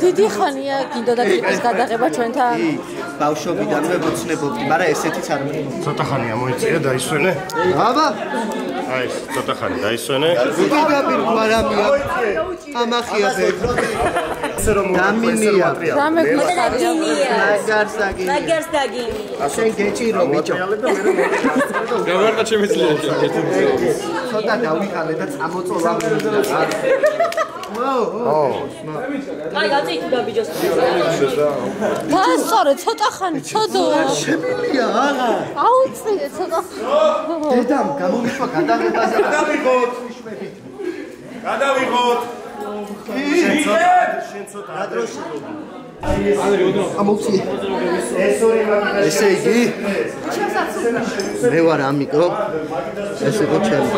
დიდი ხანია გინდოდა კლიპის გადაღება ჩვენთან. ბავშვობიდანვე ვოცნებობდი, მაგრამ ესეთიც არ მომწონს. ცოტა ხანია მოიწია დაისვენე. აბა, აი ეს ცოტა ხანი დაისვენე. ვიგებინ გვარამია. ამახია ბეკ. დამინია. რამე გვიხარია. ნაგარსაგინია. შენ გეჭირო ბიჭო. გავარდა შემიძლია. ცოტა დავიხალე და წამოწოლა. აი გაწითდა ბიჭოს. დაასწორე ცოტა ხანი ცოდო. შემილია აღა. აუწირე ცოტა. დედამ გამომიშვა გადაღებაზე. გადავიღოთ. შენ ცოტა ადროში. ამოვწი. ესე იგი მე ვარ ამიკო. ესე იყო ჩემი.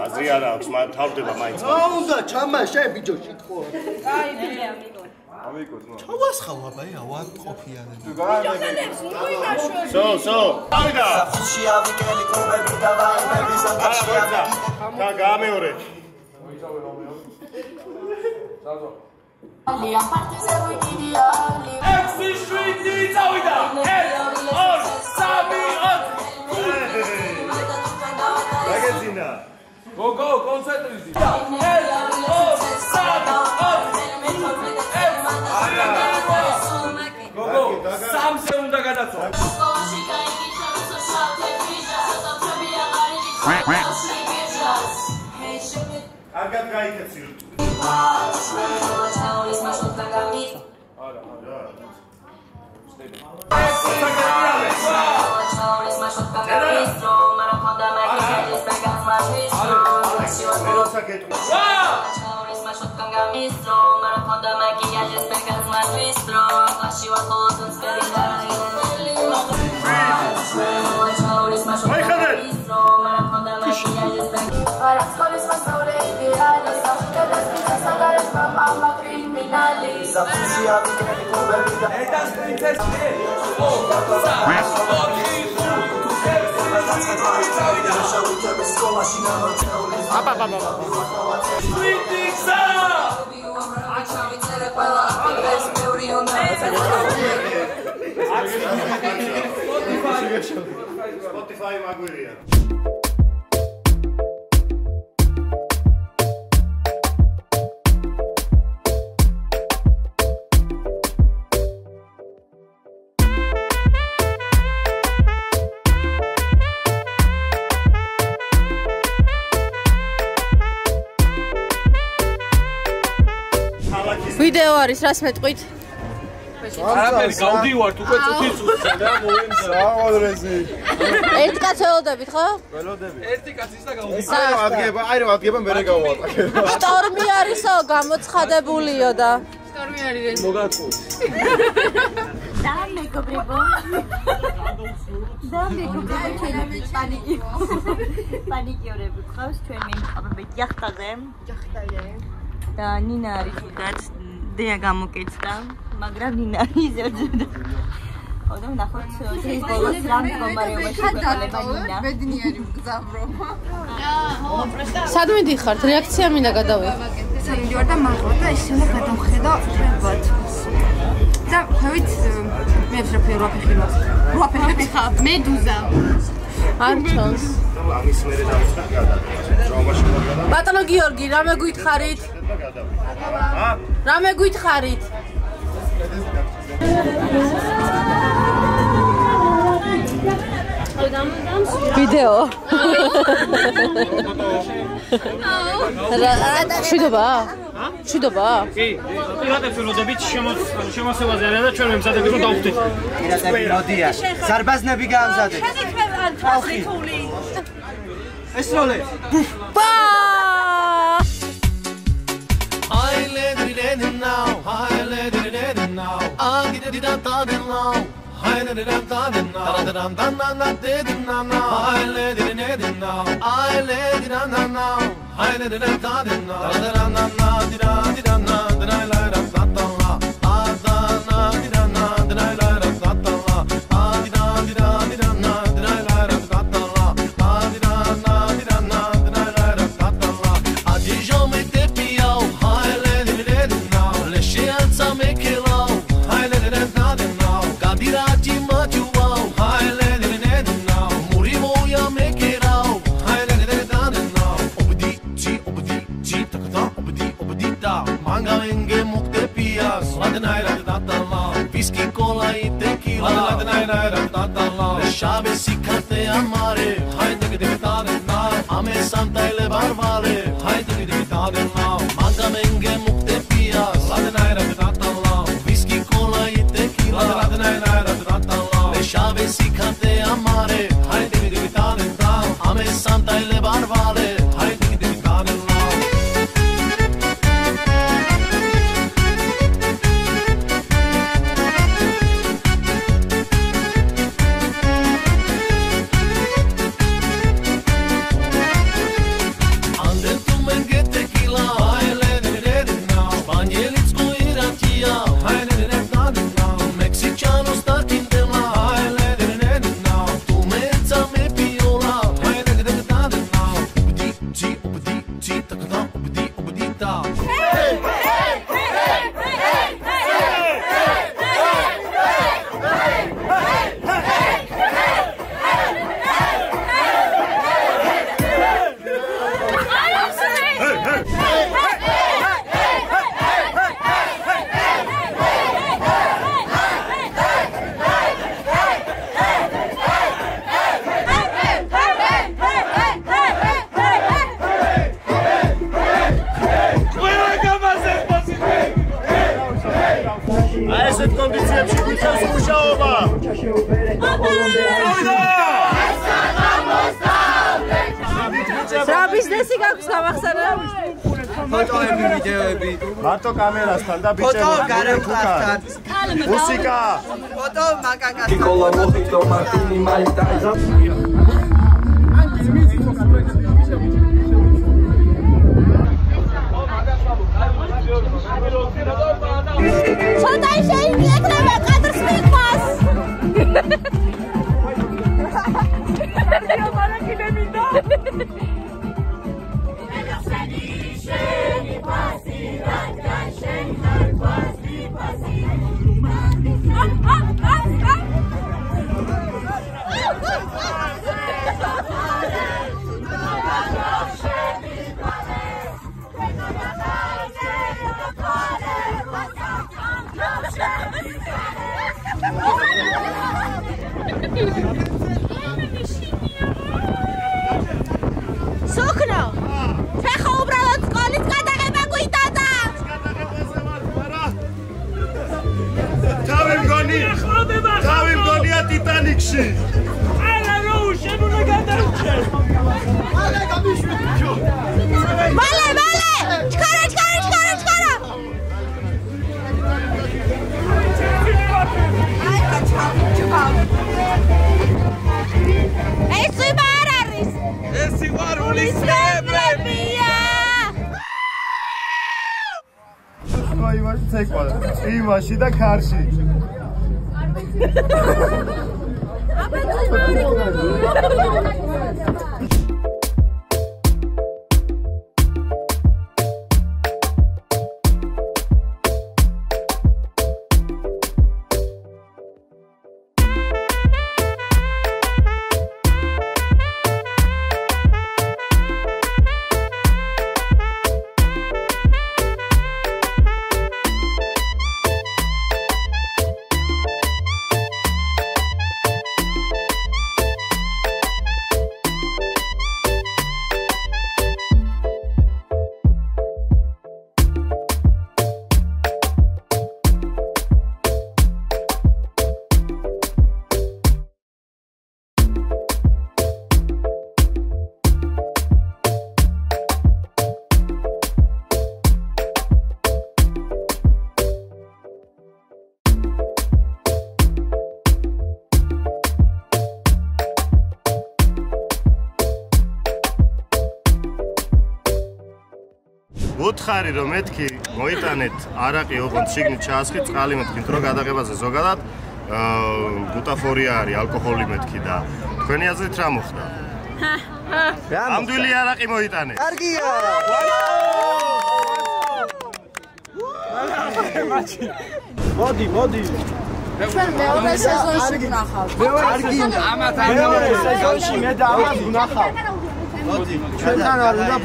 აზრი არ აქვს, მაგრამ თავდება მაინც. უნდა ჩამა შენ ბიჭო შეკო. აი მე ამიკო. ამიკო ძმა. ჩავასხავ აბა, ავარ ყოფიანე. ბიჭონებს ნუ იმაშორი. სო. ავიდა. და გამეორე. ექსი შვიდი წავიდა. 1 2 3 4 Go, კონცენტრიზი. 1 2 3 4 Go, სამზე უნდა გადაცვა. კარგად გაიქეცი. Spotify maguiria. ვიდეო არის, რას მეტყვით? არაფერი გავდივართ უკვე წუთი და მოიმზა. სავალრეზი. ერთ კაც ველოდებით, ხო? ველოდები. ერთი კაცის და გავდივართ. აი რა ადგება მე გავუატაკე. შტორმი არისო, გამოცხადებულიო და შტორმი არის მოგაწუს. და მეგობრებო. და მეგობრებო, პანიკიორები ყავს ჩვენ მიმყავებით იახტაზე. და ნინა არის უკაც დეა გამოკეცდა, მაგრამ ნინა ისევ და ნახოთ დღის ბოლოს რა მდგომარეობაში გვეყოლება ნინა. ბედნიერი მგზავრობა. სადმე დიხართ? რეაქცია მინდა გადავიღო. სამიდივარ და მაღლა და ისე გადავხედა ვთქვათ. და ხვევით მე ვაფეხები ხარ. მედუზა. არ ჩანს. ამის მერე დავიწყე დრამაში მოგადა. ბატონო გიორგი, რამე გითხარით? რამე გითხარით? ვიდეო. შვიდობა? შვიდობა? კი, პირატებს ველოდებით შემოსევაზე არა და ჩვენ ვემზადებით რომ დავხვდეთ. პირატები მოდიან. ზარბაზნები გაამზადეთ. ხალხი. ეს როლე. ბა! I let it in now. I let it in now. I get it out now. I let it out now. I let it in now. I let it out now. I let it out Shave si carte amare, hai de diventare na, ame santa ile barvale, hai de diventare na, manga menge mukte pias, ladnaira datalla, whisky cola e tequila, ladnaira datalla, shave si carte amare, hai de diventare na, ame santa ile barvale, hai de diventare na. რა ბიზნესი გაქვს გამახსენა? ფოტოები, ვიდეოები. მარტო კამერასთან და ბიჭები. ფოტო გარემოთთან. მუსიკა. ფოტო მაკაკა. Nicola Mojito Martini Mike Tyson. ცოტა შეიძლება კადრს მიყვას. Sokno! Fekha ubralot skolis gadageba guitata! თავი მგონია ტიტანიკში. არა რო შემონა გადაუჩე. Vale! Chkara! Ay, kacham. Ei, suibararis! ესი ვარული Sembrebia! იმაში ცეკვა. იმაში და ქარში. უთხარი რომ მეთქი მოიტანეთ არაყი ოღონდ შიგნით ჩაასხი წყალი მეთქით რომ გადაღებაზე ზოგადად ბუტაფორია არის ალკოჰოლი მეთქი და თქვენი აზრით რა მოხდა? ამდვილი არაყი მოიტანეთ. კარგია. მოდი. ჩვენ მეორე სეზონში ვნახავთ. მეორე სეზონში მე და ამას ვნახავ. მოდი. ჩვენთან არ უნდა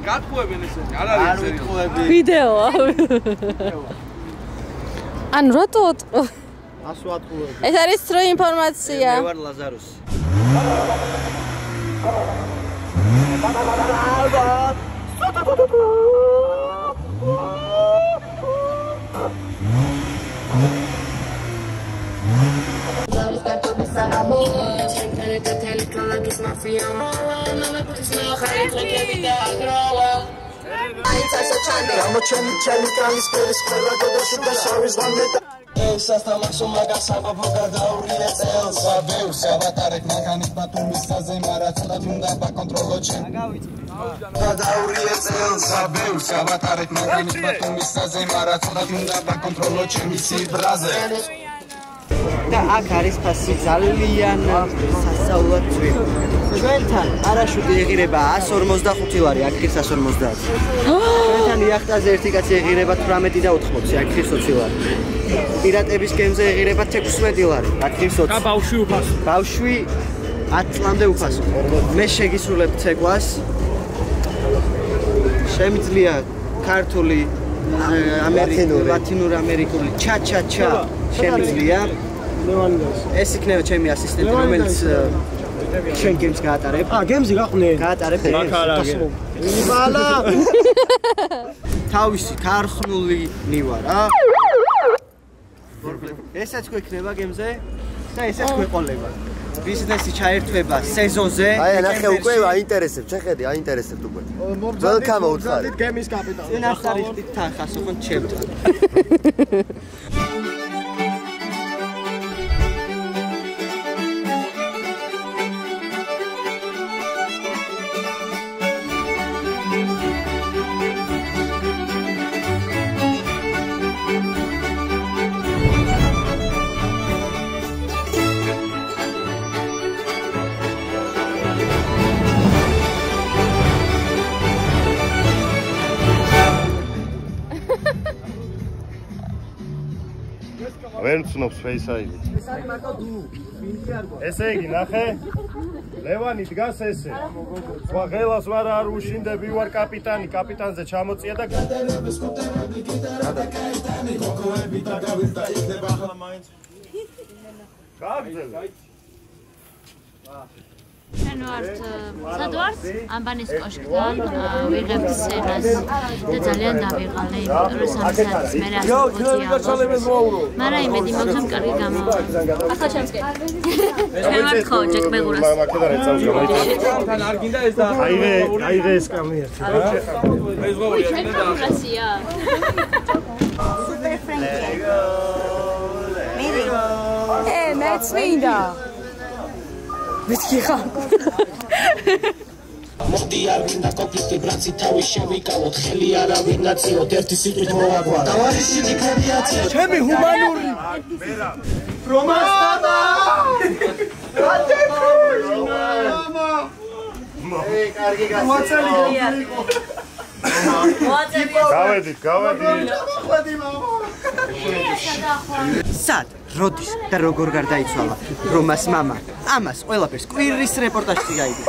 გატყუებენ ესენი. არ არის ესენი. ვიდეოა. ან რატო ატყო? ასო ატყუები. ეს არის სწორი ინფორმაცია. მე ვარ ლაზარუსი. და აქ არის ფასი ძალიან სასწაულად ძვირი. ჩვენთან პარაშუტი ეღირება 145 ლარი, აქ ხირს 150. ჩვენთან იახტაზე ერთი კაცი ეღირება 18 და 80, აქ ხირს 20 ლარი. პირატების გემზე ეღირება 16 ლარი, აქ ხირს 20. და ბავშვი უფასო. ბავშვი 10 წლამდე უფასო. მე შეგისრულებ ცეკვას. შემიძლია ქართული ლათინურ ამერიკული ჩა შემიძლია. ეს იქნება ჩემი ასისტენტი, რომელიც ჩვენ გემს გაატარებ. გემზი გაყვნენ. გაატარებ. იმალა. თავისი ქართული ნივა რა. ესაც გვექნება გემზე და ესაც გვეყოლება. ბიზნესი ჩაერთვება სეზონზე. აი, ნახე უკვე აინტერესებს, შეხედი, აინტერესებს უკვე. Welcome უთხარი. გემის კაპიტანი. წინასწარი თან ხას უფრო ჩემთან. ვერ მცნობს ფეისაიდი. ესე იგი, ნახე. ლევანი დგას ესე. სხვა ღელას ვარ არ უშინდები, ვარ კაპიტანი, კაპიტანზე ჩამოწია და გაგძელ. ჩვენ ვართ სად ვართ? ამბანის კოშკთან ვიღებთ სცენას და ძალიან დავიღალე, იმიტომ რომ 3 საათის მერე ასწავლეთ. მაგრამ იმედი მაქვს რომ კარგი გამოვა. ახლა ჩემს კი. ჩვენ ვართ ხო ჯეკბეგურას. მაკედან ეწავს გამოიწევს. თან არ გინდა ეს და აიღე ეს კამი ერთი რა. ეს გოვრია და ჯეკბეგურასია. სუპერ ფრენკი. მირი. მეც მინდა. ვიცხი ხარ. მოდი არ ვინდა კონფლიქტი ბრაცი თავი შევიკავოთ ხელი არავინ ნაციოთ ერთი სიტყვით მოვაგვაროთ. დავარიშილი კრედიაცია. ჩემი ჰუმანური. გავედით. სად, როდის და როგორ გარდაიცვალა რომას მამა? ამას ყველაფერს კვირის რეპორტაჟში გაიგო.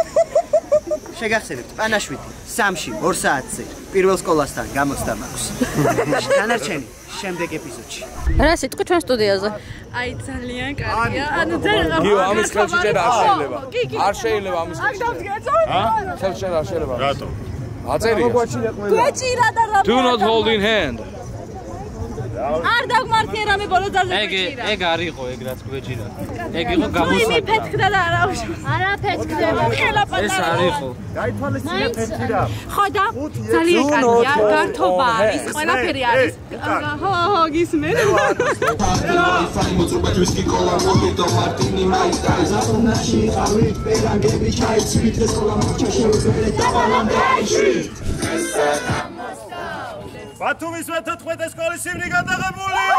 შეგახსენებთ, პანაშვიდი 3-ში 2 საათზე პირველ სკოლასთან გამოცდა მაქვს. დანარჩენი შემდეგ ეპიზოდში. რა სიტყვი ჩვენ სტუდიაზე? აი ძალიან კარგია. ანუ ძალიან გიო, ამის ხელში ჭერა არ შეიძლება. არ შეიძლება ამის ხელში. ხელში არ შეიძლება. რატო? აწერია. გვეჭირა და რა. Do not hold in hand. არ დაგმართია რამე ბოლო ძალზე გვეჭირა. ეგ არ იყო, ეგ რაც გვეჭირა. ეგ იყო გამოსაკრა. იმი ფეთქდა და არა უშო. არა ფეთქდება. ეს არ იყო. გაითვალისწინე ფეთქიდა. ხო და ძალიან კარგია, გართობა არის, ყველაფერი არის. ხო, გისმენ. ბათუმის 14 სკოლის სიმნი გადაღებულია.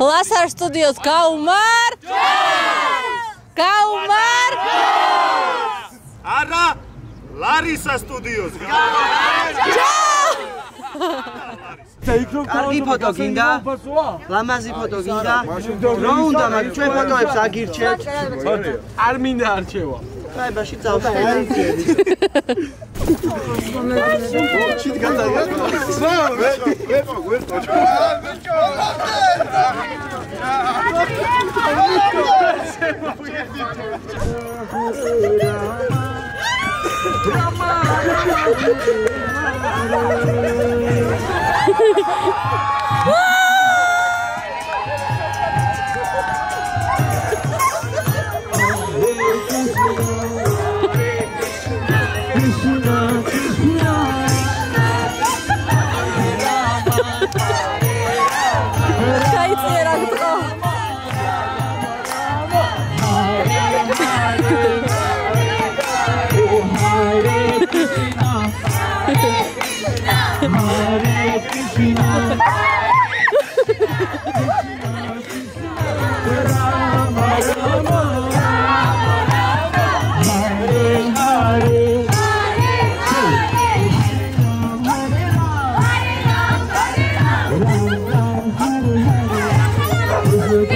ლასარ სტუდიოს გაუმარ! გაუმარ! არა, ლარისა სტუდიოს. კარგი ფოტო გინდა? ლამაზი ფოტო გინდა? რა უნდა, მაგრამ ჩვენ ფოტოებს აგირჩევთ. არ მინდა არჩევა. ხაებაში წავშე. ჩით გადაგა.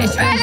Ishvara